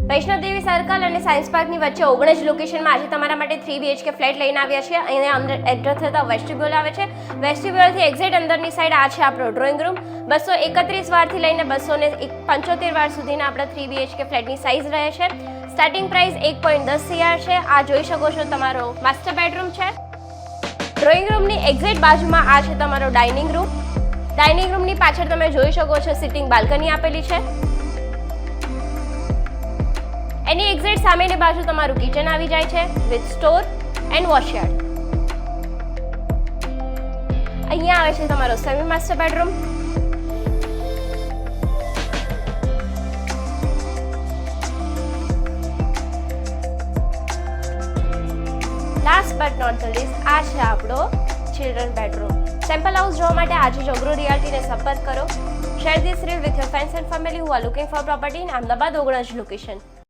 Vaishno Devi circle અને science પાર્કની વચ્ચે 19 લોકેશનમાં આજે તમારા માટે 3 BHK ફ્લેટ લઈને આવ્યા છે. અહીંયા અંદર એન્ટર થતા વેસ્ટિબ્યુલ આવે છે. વેસ્ટિબ્યુલથી એક્ઝેક્ટ અંદરની સાઈડ આ છે આપણો ડ્રોઈંગ રૂમ. 231 વારથી લઈને 275 વાર સુધીના આપણા 3 BHK ફ્લેટની સાઇઝ રહે છે. સ્ટાર્ટિંગ પ્રાઇસ 1.10 CR છે. આ જોઈ શકો છો તમારો માસ્ટર બેડરૂમ છે. ડ્રોઈંગ રૂમની એક્ઝેક્ટ બાજુમાં આ છે તમારો ડાઇનિંગ રૂમ. ડાઇનિંગ રૂમની પાછળ તમે જોઈ શકો છો સિટિંગ બાલ્કની આપેલી છે. એની એક્ઝેક્ટ સામેની બાજુ તમારું કિચન આવી જાય છે વિથ સ્ટોર એન્ડ વોશયાર્ડ. અહીંયા આવે છે તમારો semi master bedroom. Last but not the least આ છે આપણો ચિલ્ડ્રન બેડરૂમ. સેમ્પલ હાઉસ જોવા માટે આજે જ અગ્રો રિયાલ્ટીને સંપર્ક કરો. Share this reel with your friends and family who are looking for property in Ahmedabad 19 location.